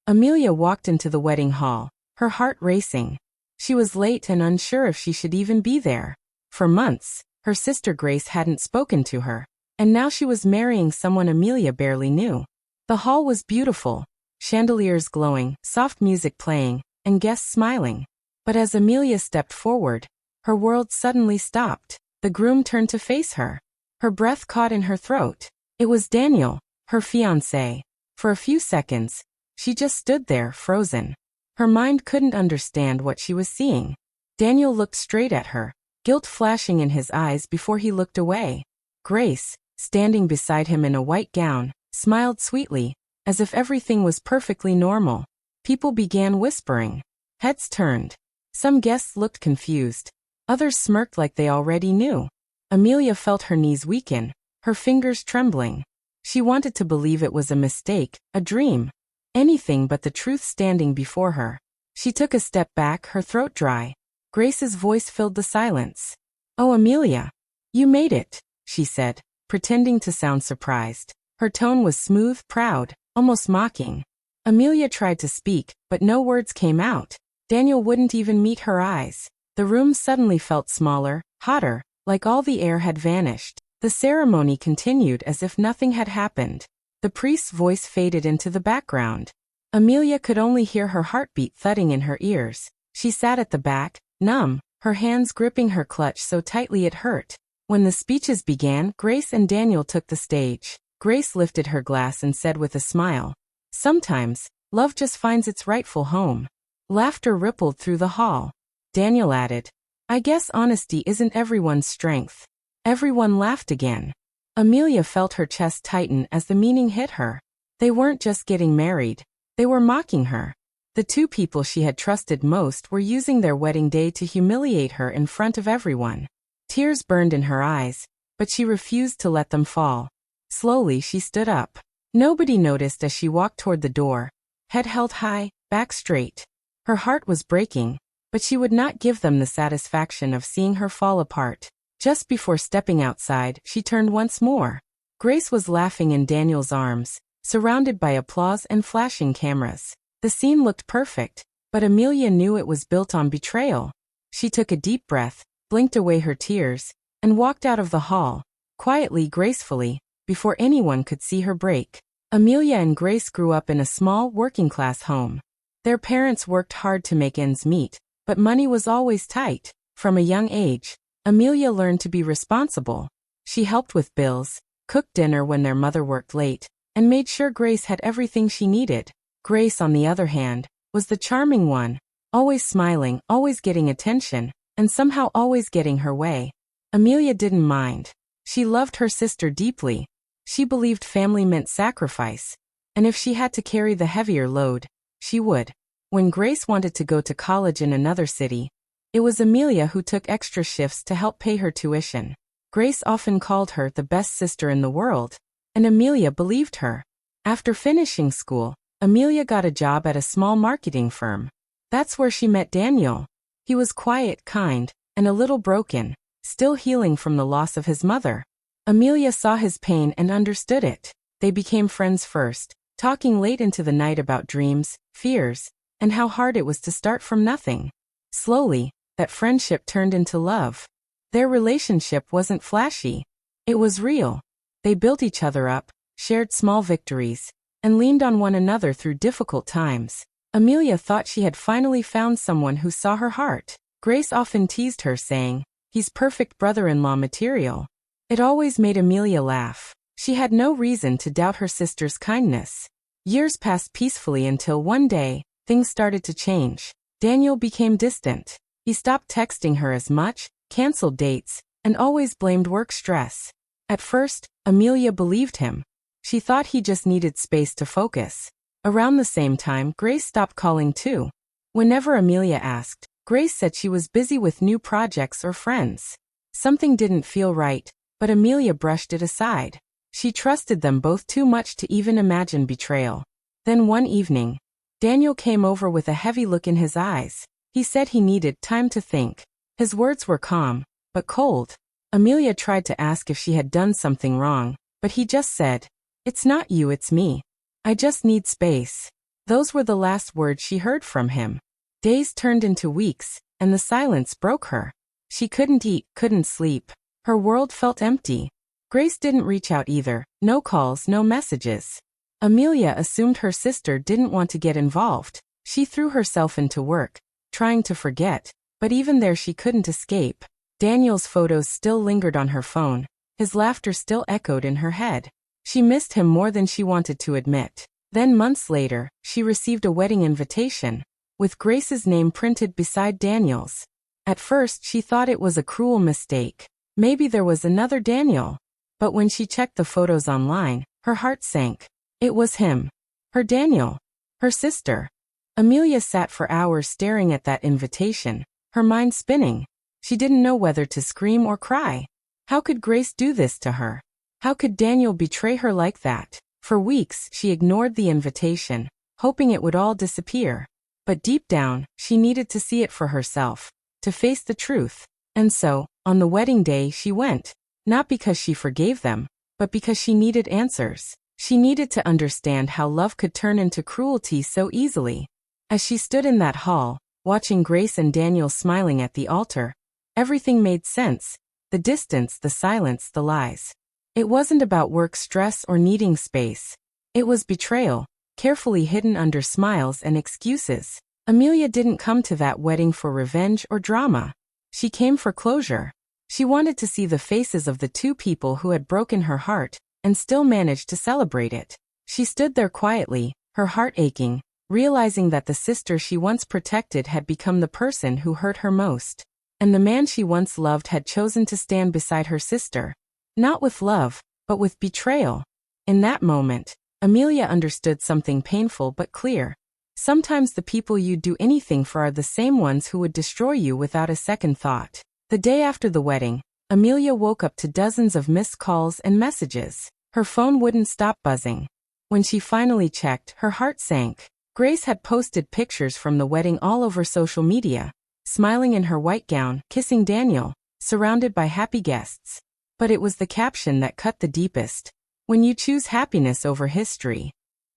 Amelia walked into the wedding hall, her heart racing. She was late and unsure if she should even be there. For months, her sister Grace hadn't spoken to her, and now she was marrying someone Amelia barely knew. The hall was beautiful, chandeliers glowing, soft music playing, and guests smiling. But as Amelia stepped forward, her world suddenly stopped. The groom turned to face her. Her breath caught in her throat. It was Daniel, her fiancé. For a few seconds, she just stood there, frozen. Her mind couldn't understand what she was seeing. Daniel looked straight at her, guilt flashing in his eyes before he looked away. Grace, standing beside him in a white gown, smiled sweetly, as if everything was perfectly normal. People began whispering. Heads turned. Some guests looked confused. Others smirked like they already knew. Amelia felt her knees weaken, her fingers trembling. She wanted to believe it was a mistake, a dream. Anything but the truth standing before her. She took a step back, her throat dry. Grace's voice filled the silence. "Oh, Amelia. You made it," she said, pretending to sound surprised. Her tone was smooth, proud, almost mocking. Amelia tried to speak, but no words came out. Daniel wouldn't even meet her eyes. The room suddenly felt smaller, hotter, like all the air had vanished. The ceremony continued as if nothing had happened. The priest's voice faded into the background. Amelia could only hear her heartbeat thudding in her ears. She sat at the back, numb, her hands gripping her clutch so tightly it hurt. When the speeches began, Grace and Daniel took the stage. Grace lifted her glass and said with a smile, "Sometimes, love just finds its rightful home." Laughter rippled through the hall. Daniel added, "I guess honesty isn't everyone's strength." Everyone laughed again. Amelia felt her chest tighten as the meaning hit her. They weren't just getting married. They were mocking her. The two people she had trusted most were using their wedding day to humiliate her in front of everyone. Tears burned in her eyes, but she refused to let them fall. Slowly she stood up. Nobody noticed as she walked toward the door, head held high, back straight. Her heart was breaking, but she would not give them the satisfaction of seeing her fall apart. Just before stepping outside, she turned once more. Grace was laughing in Daniel's arms, surrounded by applause and flashing cameras. The scene looked perfect, but Amelia knew it was built on betrayal. She took a deep breath, blinked away her tears, and walked out of the hall, quietly, gracefully, before anyone could see her break. Amelia and Grace grew up in a small, working-class home. Their parents worked hard to make ends meet, but money was always tight. From a young age, Amelia learned to be responsible. She helped with bills, cooked dinner when their mother worked late, and made sure Grace had everything she needed. Grace, on the other hand, was the charming one, always smiling, always getting attention, and somehow always getting her way. Amelia didn't mind. She loved her sister deeply. She believed family meant sacrifice, and if she had to carry the heavier load, she would. When Grace wanted to go to college in another city, it was Amelia who took extra shifts to help pay her tuition. Grace often called her the best sister in the world, and Amelia believed her. After finishing school, Amelia got a job at a small marketing firm. That's where she met Daniel. He was quiet, kind, and a little broken, still healing from the loss of his mother. Amelia saw his pain and understood it. They became friends first, talking late into the night about dreams, fears, and how hard it was to start from nothing. Slowly, that friendship turned into love. Their relationship wasn't flashy. It was real. They built each other up, shared small victories, and leaned on one another through difficult times. Amelia thought she had finally found someone who saw her heart. Grace often teased her, saying, "He's perfect brother-in-law material." It always made Amelia laugh. She had no reason to doubt her sister's kindness. Years passed peacefully until one day, things started to change. Daniel became distant. He stopped texting her as much, canceled dates, and always blamed work stress. At first, Amelia believed him. She thought he just needed space to focus. Around the same time, Grace stopped calling too. Whenever Amelia asked, Grace said she was busy with new projects or friends. Something didn't feel right, but Amelia brushed it aside. She trusted them both too much to even imagine betrayal. Then one evening, Daniel came over with a heavy look in his eyes. He said he needed time to think. His words were calm, but cold. Amelia tried to ask if she had done something wrong, but he just said, "It's not you, it's me. I just need space." Those were the last words she heard from him. Days turned into weeks, and the silence broke her. She couldn't eat, couldn't sleep. Her world felt empty. Grace didn't reach out either, no calls, no messages. Amelia assumed her sister didn't want to get involved. She threw herself into work, trying to forget, but even there she couldn't escape. Daniel's photos still lingered on her phone. His laughter still echoed in her head. She missed him more than she wanted to admit. Then months later, she received a wedding invitation, with Grace's name printed beside Daniel's. At first she thought it was a cruel mistake. Maybe there was another Daniel. But when she checked the photos online, her heart sank. It was him. Her Daniel. Her sister. Amelia sat for hours staring at that invitation, her mind spinning. She didn't know whether to scream or cry. How could Grace do this to her? How could Daniel betray her like that? For weeks, she ignored the invitation, hoping it would all disappear. But deep down, she needed to see it for herself, to face the truth. And so, on the wedding day she went, not because she forgave them, but because she needed answers. She needed to understand how love could turn into cruelty so easily. As she stood in that hall, watching Grace and Daniel smiling at the altar, everything made sense. The distance, the silence, the lies. It wasn't about work stress or needing space. It was betrayal, carefully hidden under smiles and excuses. Amelia didn't come to that wedding for revenge or drama. She came for closure. She wanted to see the faces of the two people who had broken her heart, and still managed to celebrate it. She stood there quietly, her heart aching, realizing that the sister she once protected had become the person who hurt her most. And the man she once loved had chosen to stand beside her sister. Not with love, but with betrayal. In that moment, Amelia understood something painful but clear. Sometimes the people you'd do anything for are the same ones who would destroy you without a second thought. The day after the wedding, Amelia woke up to dozens of missed calls and messages. Her phone wouldn't stop buzzing. When she finally checked, her heart sank. Grace had posted pictures from the wedding all over social media, smiling in her white gown, kissing Daniel, surrounded by happy guests. But it was the caption that cut the deepest. When you choose happiness over history.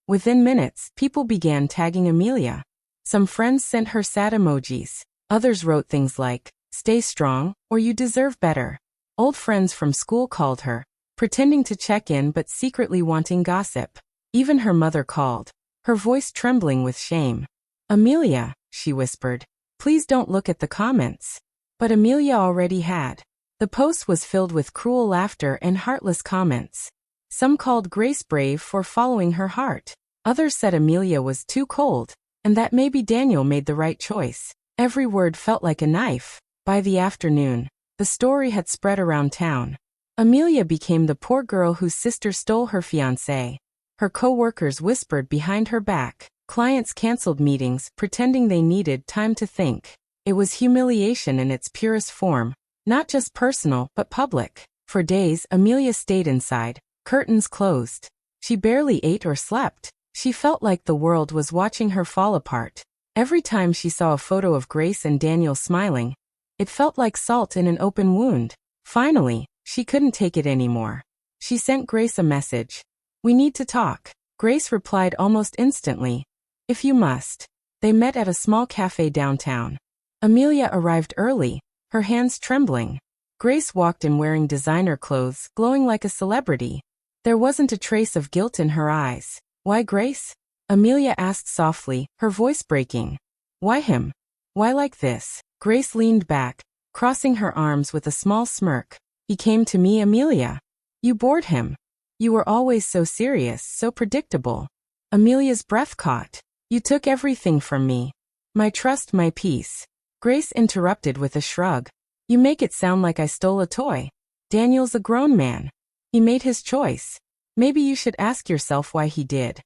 Within minutes, people began tagging Amelia. Some friends sent her sad emojis. Others wrote things like, "Stay strong," or "You deserve better." Old friends from school called her, pretending to check in but secretly wanting gossip. Even her mother called, her voice trembling with shame. "Amelia," she whispered, "please don't look at the comments." But Amelia already had. The post was filled with cruel laughter and heartless comments. Some called Grace brave for following her heart. Others said Amelia was too cold, and that maybe Daniel made the right choice. Every word felt like a knife. By the afternoon, the story had spread around town. Amelia became the poor girl whose sister stole her fiancé. Her co-workers whispered behind her back. Clients canceled meetings, pretending they needed time to think. It was humiliation in its purest form. Not just personal, but public. For days, Amelia stayed inside, curtains closed. She barely ate or slept. She felt like the world was watching her fall apart. Every time she saw a photo of Grace and Daniel smiling, it felt like salt in an open wound. Finally, she couldn't take it anymore. She sent Grace a message. "We need to talk." Grace replied almost instantly, "If you must." They met at a small cafe downtown. Amelia arrived early, her hands trembling. Grace walked in wearing designer clothes, glowing like a celebrity. There wasn't a trace of guilt in her eyes. "Why Grace?" Amelia asked softly, her voice breaking. "Why him? Why like this?" Grace leaned back, crossing her arms with a small smirk. "He came to me, Amelia. You bored him. You were always so serious, so predictable." Amelia's breath caught. "You took everything from me. My trust, my peace." Grace interrupted with a shrug. "You make it sound like I stole a toy. Daniel's a grown man. He made his choice. Maybe you should ask yourself why he did."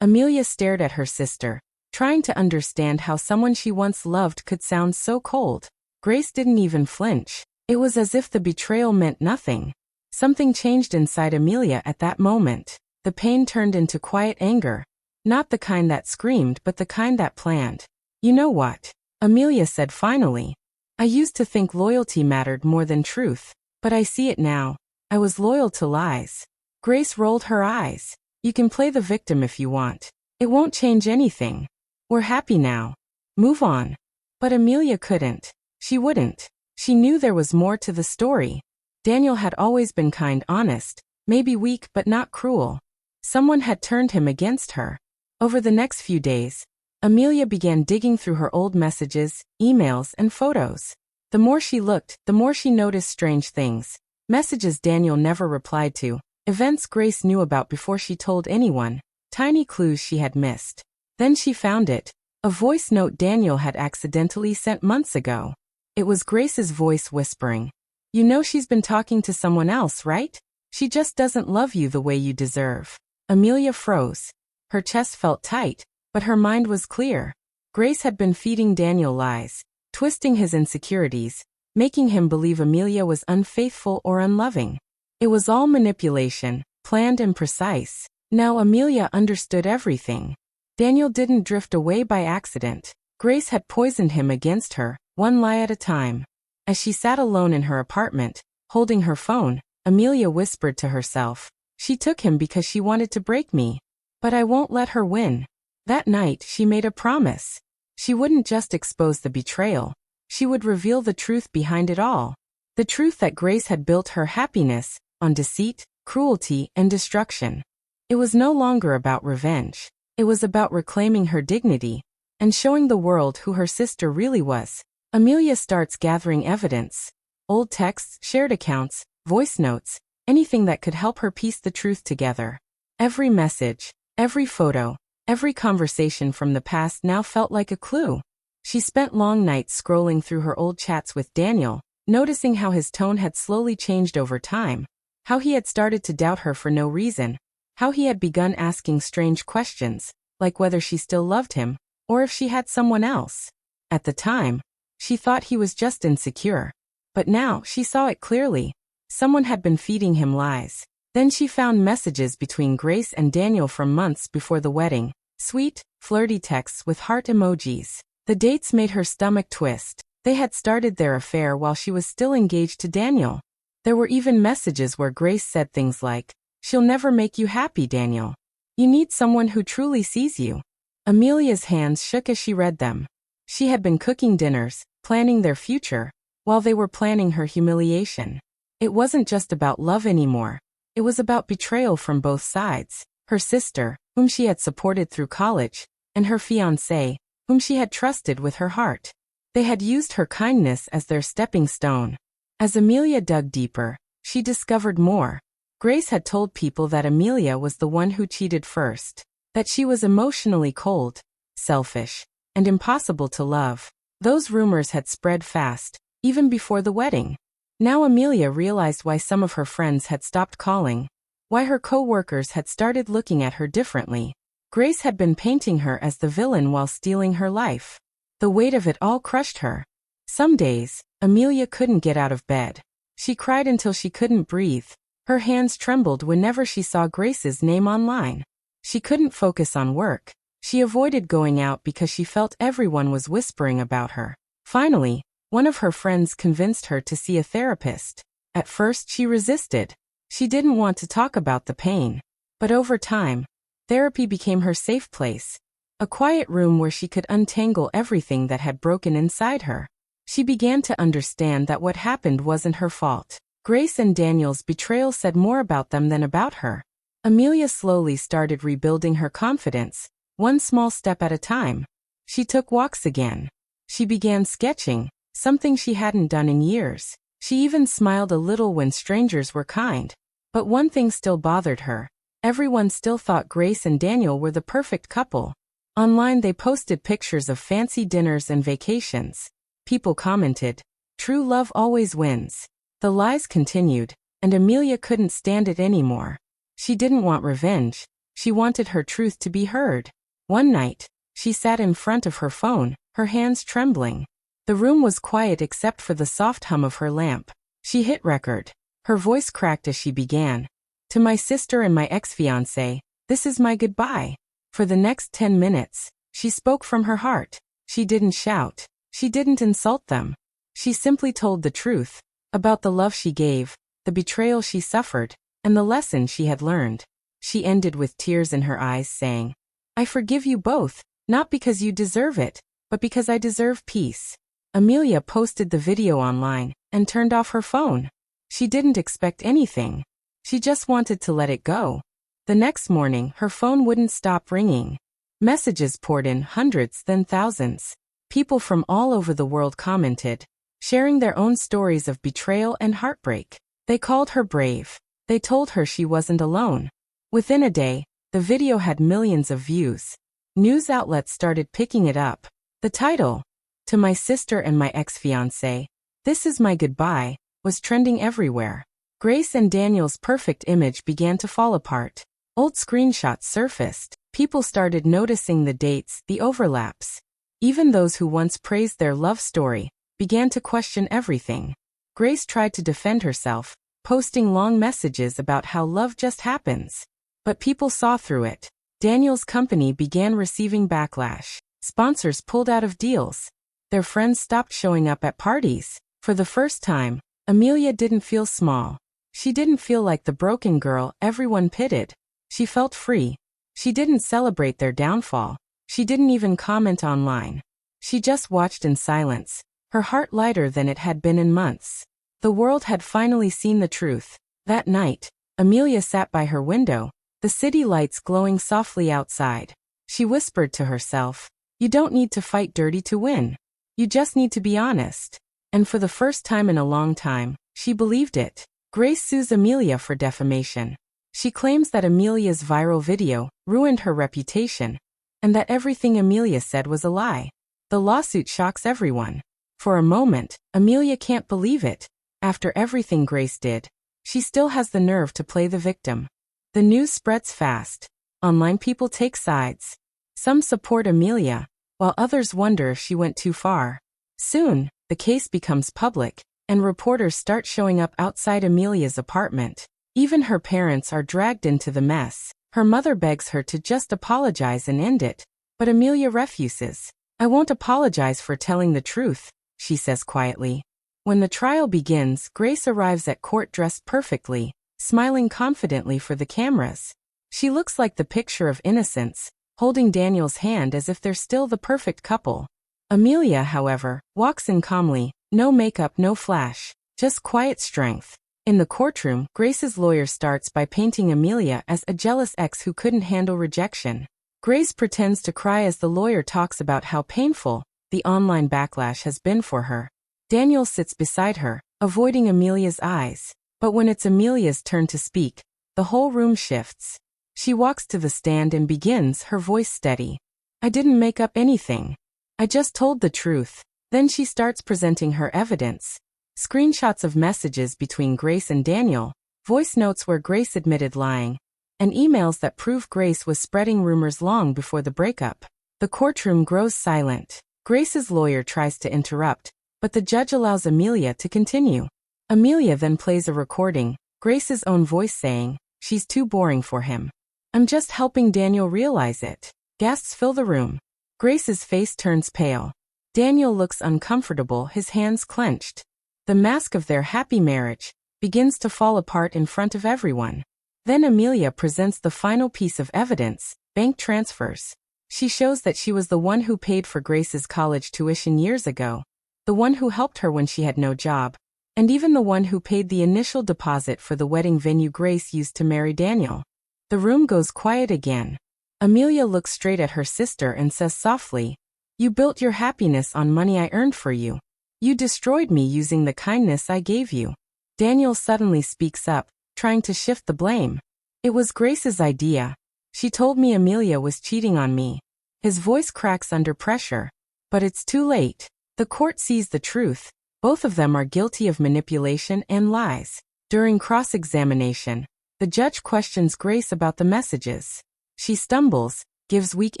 Amelia stared at her sister, trying to understand how someone she once loved could sound so cold. Grace didn't even flinch. It was as if the betrayal meant nothing. Something changed inside Amelia at that moment. The pain turned into quiet anger. Not the kind that screamed, but the kind that planned. "You know what?" Amelia said finally. "I used to think loyalty mattered more than truth, but I see it now. I was loyal to lies." Grace rolled her eyes. "You can play the victim if you want, It won't change anything. We're happy now. Move on. But Amelia couldn't. She wouldn't. She knew there was more to the story. Daniel had always been kind, honest, maybe weak but not cruel. Someone had turned him against her. Over the next few days, Amelia began digging through her old messages, emails, and photos. The more she looked, the more she noticed strange things. Messages Daniel never replied to, events Grace knew about before she told anyone, tiny clues she had missed. Then she found it, a voice note Daniel had accidentally sent months ago. It was Grace's voice whispering, "You know she's been talking to someone else, right? She just doesn't love you the way you deserve." Amelia froze. Her chest felt tight, but her mind was clear. Grace had been feeding Daniel lies, twisting his insecurities, making him believe Amelia was unfaithful or unloving. It was all manipulation, planned and precise. Now Amelia understood everything. Daniel didn't drift away by accident. Grace had poisoned him against her, one lie at a time. As she sat alone in her apartment, holding her phone, Amelia whispered to herself, "She took him because she wanted to break me. But I won't let her win." That night, she made a promise. She wouldn't just expose the betrayal. She would reveal the truth behind it all. The truth that Grace had built her happiness on deceit, cruelty, and destruction. It was no longer about revenge. It was about reclaiming her dignity and showing the world who her sister really was. Amelia starts gathering evidence. Old texts, shared accounts, voice notes, anything that could help her piece the truth together. Every message, every photo, every conversation from the past now felt like a clue. She spent long nights scrolling through her old chats with Daniel, noticing how his tone had slowly changed over time, how he had started to doubt her for no reason, how he had begun asking strange questions, like whether she still loved him, or if she had someone else. At the time, she thought he was just insecure. But now, she saw it clearly. Someone had been feeding him lies. Then she found messages between Grace and Daniel from months before the wedding. Sweet, flirty texts with heart emojis. The dates made her stomach twist. They had started their affair while she was still engaged to Daniel. There were even messages where Grace said things like, "She'll never make you happy, Daniel. You need someone who truly sees you." Amelia's hands shook as she read them. She had been cooking dinners, planning their future, while they were planning her humiliation. It wasn't just about love anymore. It was about betrayal from both sides. Her sister, whom she had supported through college, and her fiancé, whom she had trusted with her heart. They had used her kindness as their stepping stone. As Amelia dug deeper, she discovered more. Grace had told people that Amelia was the one who cheated first, that she was emotionally cold, selfish, and impossible to love. Those rumors had spread fast, even before the wedding. Now Amelia realized why some of her friends had stopped calling, why her co-workers had started looking at her differently. Grace had been painting her as the villain while stealing her life. The weight of it all crushed her. Some days, Amelia couldn't get out of bed. She cried until she couldn't breathe. Her hands trembled whenever she saw Grace's name online. She couldn't focus on work. She avoided going out because she felt everyone was whispering about her. Finally, one of her friends convinced her to see a therapist. At first, she resisted. She didn't want to talk about the pain. But over time, therapy became her safe place. A quiet room where she could untangle everything that had broken inside her. She began to understand that what happened wasn't her fault. Grace and Daniel's betrayal said more about them than about her. Amelia slowly started rebuilding her confidence, one small step at a time. She took walks again. She began sketching, something she hadn't done in years. She even smiled a little when strangers were kind. But one thing still bothered her. Everyone still thought Grace and Daniel were the perfect couple. Online they posted pictures of fancy dinners and vacations. People commented, "True love always wins." The lies continued, and Amelia couldn't stand it anymore. She didn't want revenge. She wanted her truth to be heard. One night, she sat in front of her phone, her hands trembling. The room was quiet except for the soft hum of her lamp. She hit record. Her voice cracked as she began. "To my sister and my ex-fiancé, this is my goodbye." For the next 10 minutes, she spoke from her heart. She didn't shout. She didn't insult them. She simply told the truth. About the love she gave, the betrayal she suffered, and the lesson she had learned. She ended with tears in her eyes saying, I forgive you both, not because you deserve it, but because I deserve peace. Amelia posted the video online and turned off her phone. She didn't expect anything. She just wanted to let it go. The next morning, her phone wouldn't stop ringing. Messages poured in, hundreds, then thousands. People from all over the world commented, sharing their own stories of betrayal and heartbreak. They called her brave. They told her she wasn't alone. Within a day, the video had millions of views. News outlets started picking it up. The title, "To My Sister and My Ex-Fiancé, This Is My Goodbye," was trending everywhere. Grace and Daniel's perfect image began to fall apart. Old screenshots surfaced. People started noticing the dates, the overlaps. Even those who once praised their love story began to question everything. Grace tried to defend herself, posting long messages about how love just happens. But people saw through it. Daniel's company began receiving backlash. Sponsors pulled out of deals. Their friends stopped showing up at parties. For the first time, Amelia didn't feel small. She didn't feel like the broken girl everyone pitied. She felt free. She didn't celebrate their downfall. She didn't even comment online. She just watched in silence, her heart lighter than it had been in months. The world had finally seen the truth. That night, Amelia sat by her window, the city lights glowing softly outside. She whispered to herself, "You don't need to fight dirty to win. You just need to be honest." And for the first time in a long time, she believed it. Grace sues Amelia for defamation. She claims that Amelia's viral video ruined her reputation, and that everything Amelia said was a lie. The lawsuit shocks everyone. For a moment, Amelia can't believe it. After everything Grace did, she still has the nerve to play the victim. The news spreads fast. Online people take sides. Some support Amelia, while others wonder if she went too far. Soon, the case becomes public, and reporters start showing up outside Amelia's apartment. Even her parents are dragged into the mess. Her mother begs her to just apologize and end it, but Amelia refuses. "I won't apologize for telling the truth," she says quietly. When the trial begins, Grace arrives at court dressed perfectly, smiling confidently for the cameras. She looks like the picture of innocence, holding Daniel's hand as if they're still the perfect couple. Amelia, however, walks in calmly, no makeup, no flash, just quiet strength. In the courtroom, Grace's lawyer starts by painting Amelia as a jealous ex who couldn't handle rejection. Grace pretends to cry as the lawyer talks about how painful the online backlash has been for her. Daniel sits beside her, avoiding Amelia's eyes. But when it's Amelia's turn to speak, the whole room shifts. She walks to the stand and begins, her voice steady. "I didn't make up anything. I just told the truth." Then she starts presenting her evidence. Screenshots of messages between Grace and Daniel, voice notes where Grace admitted lying, and emails that prove Grace was spreading rumors long before the breakup. The courtroom grows silent. Grace's lawyer tries to interrupt, but the judge allows Amelia to continue. Amelia then plays a recording, Grace's own voice saying, "She's too boring for him. I'm just helping Daniel realize it." Gasps fill the room. Grace's face turns pale. Daniel looks uncomfortable, his hands clenched. The mask of their happy marriage begins to fall apart in front of everyone. Then Amelia presents the final piece of evidence, bank transfers. She shows that she was the one who paid for Grace's college tuition years ago, the one who helped her when she had no job, and even the one who paid the initial deposit for the wedding venue Grace used to marry Daniel. The room goes quiet again. Amelia looks straight at her sister and says softly, "You built your happiness on money I earned for you. You destroyed me using the kindness I gave you." Daniel suddenly speaks up, trying to shift the blame. "It was Grace's idea. She told me Amelia was cheating on me." His voice cracks under pressure. But it's too late. The court sees the truth. Both of them are guilty of manipulation and lies. During cross-examination, the judge questions Grace about the messages. She stumbles, gives weak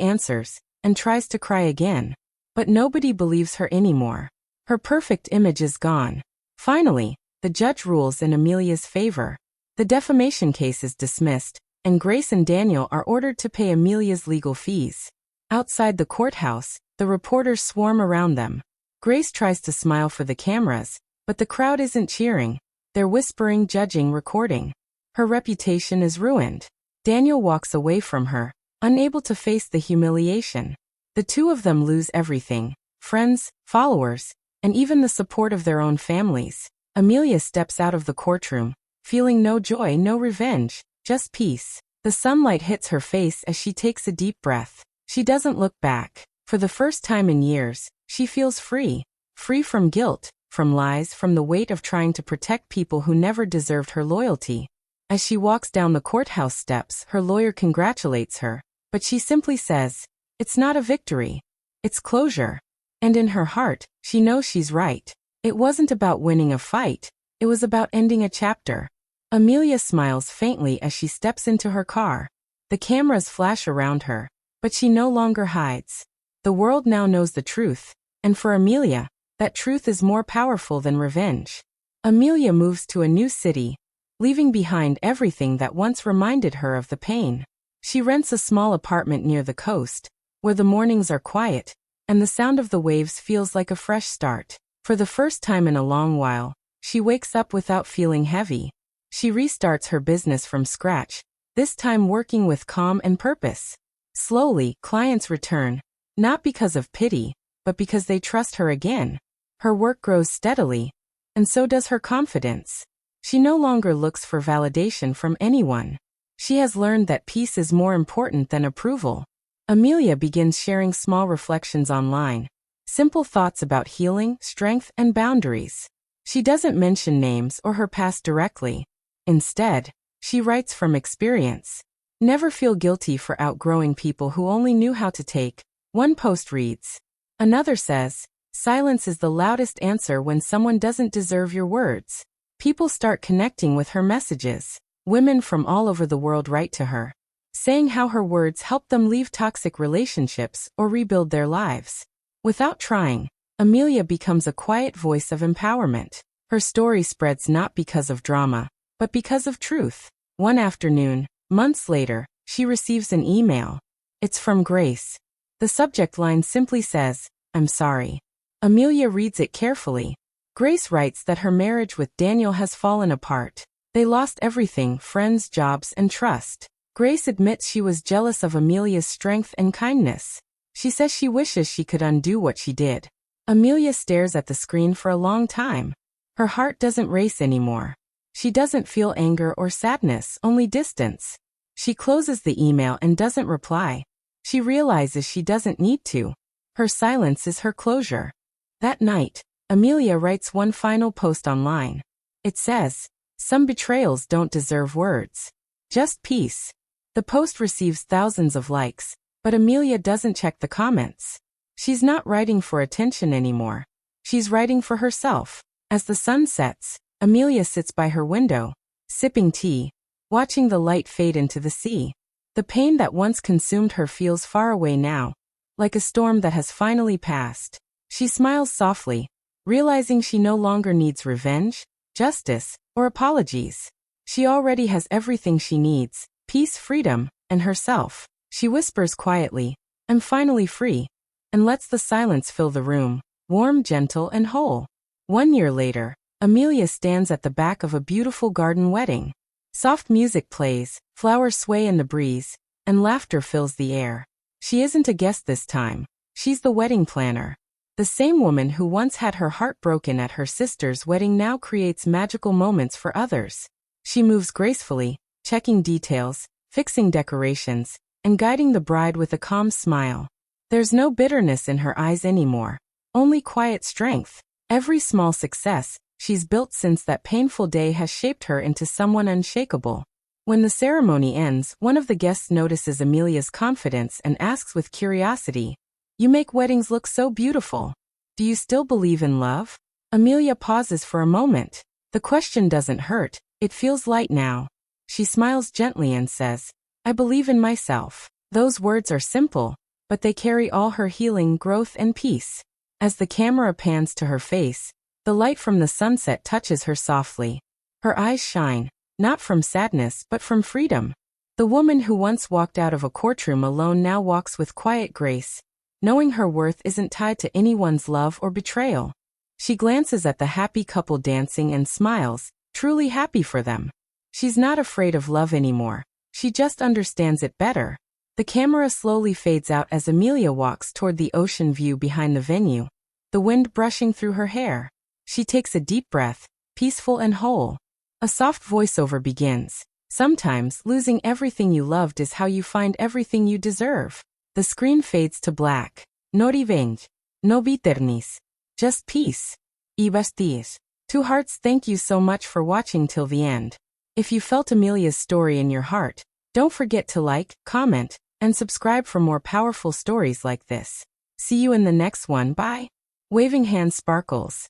answers, and tries to cry again. But nobody believes her anymore. Her perfect image is gone. Finally, the judge rules in Amelia's favor. The defamation case is dismissed, and Grace and Daniel are ordered to pay Amelia's legal fees. Outside the courthouse, the reporters swarm around them. Grace tries to smile for the cameras, but the crowd isn't cheering. They're whispering, judging, recording. Her reputation is ruined. Daniel walks away from her, unable to face the humiliation. The two of them lose everything: friends, followers, and even the support of their own families. Amelia steps out of the courtroom, feeling no joy, no revenge, just peace. The sunlight hits her face as she takes a deep breath. She doesn't look back. For the first time in years, she feels free. Free from guilt, from lies, from the weight of trying to protect people who never deserved her loyalty. As she walks down the courthouse steps, her lawyer congratulates her, but she simply says, "It's not a victory. It's closure." And in her heart, she knows she's right. It wasn't about winning a fight. It was about ending a chapter. Amelia smiles faintly as she steps into her car. The cameras flash around her, but she no longer hides. The world now knows the truth, and for Amelia, that truth is more powerful than revenge. Amelia moves to a new city, leaving behind everything that once reminded her of the pain. She rents a small apartment near the coast, where the mornings are quiet, and the sound of the waves feels like a fresh start. For the first time in a long while, she wakes up without feeling heavy. She restarts her business from scratch, this time working with calm and purpose. Slowly, clients return, not because of pity, but because they trust her again. Her work grows steadily, and so does her confidence. She no longer looks for validation from anyone. She has learned that peace is more important than approval. Amelia begins sharing small reflections online, simple thoughts about healing, strength, and boundaries. She doesn't mention names or her past directly. Instead, she writes from experience. Never feel guilty for outgrowing people who only knew how to take. One post reads. Another says, silence is the loudest answer when someone doesn't deserve your words. People start connecting with her messages. Women from all over the world write to her, saying how her words help them leave toxic relationships or rebuild their lives. Without trying, Amelia becomes a quiet voice of empowerment. Her story spreads not because of drama, but because of truth. One afternoon, months later, she receives an email. It's from Grace. The subject line simply says, "I'm sorry." Amelia reads it carefully. Grace writes that her marriage with Daniel has fallen apart. They lost everything: friends, jobs, and trust. Grace admits she was jealous of Amelia's strength and kindness. She says she wishes she could undo what she did. Amelia stares at the screen for a long time. Her heart doesn't race anymore. She doesn't feel anger or sadness, only distance. She closes the email and doesn't reply. She realizes she doesn't need to. Her silence is her closure. That night, Amelia writes one final post online. It says, "Some betrayals don't deserve words. Just peace." The post receives thousands of likes, but Amelia doesn't check the comments. She's not writing for attention anymore. She's writing for herself. As the sun sets, Amelia sits by her window, sipping tea, watching the light fade into the sea. The pain that once consumed her feels far away now, like a storm that has finally passed. She smiles softly, realizing she no longer needs revenge, justice, or apologies. She already has everything she needs: peace, freedom, and herself. She whispers quietly, "I'm finally free," and lets the silence fill the room, warm, gentle, and whole. 1 year later, Amelia stands at the back of a beautiful garden wedding. Soft music plays, flowers sway in the breeze, and laughter fills the air. She isn't a guest this time. She's the wedding planner. The same woman who once had her heart broken at her sister's wedding now creates magical moments for others. She moves gracefully, checking details, fixing decorations, and guiding the bride with a calm smile. There's no bitterness in her eyes anymore, only quiet strength. Every small success she's built since that painful day has shaped her into someone unshakable. When the ceremony ends, one of the guests notices Amelia's confidence and asks with curiosity, "You make weddings look so beautiful. Do you still believe in love?" Amelia pauses for a moment. The question doesn't hurt, it feels light now. She smiles gently and says, "I believe in myself." Those words are simple, but they carry all her healing, growth, and peace. As the camera pans to her face, the light from the sunset touches her softly. Her eyes shine, not from sadness but from freedom. The woman who once walked out of a courtroom alone now walks with quiet grace, knowing her worth isn't tied to anyone's love or betrayal. She glances at the happy couple dancing and smiles, truly happy for them. She's not afraid of love anymore. She just understands it better. The camera slowly fades out as Amelia walks toward the ocean view behind the venue, the wind brushing through her hair. She takes a deep breath, peaceful and whole. A soft voiceover begins. Sometimes, losing everything you loved is how you find everything you deserve. The screen fades to black. No revenge. No bitterness. Just peace. Y basties. Two hearts, thank you so much for watching till the end. If you felt Amelia's story in your heart, don't forget to like, comment, and subscribe for more powerful stories like this. See you in the next one. Bye. Waving hand sparkles.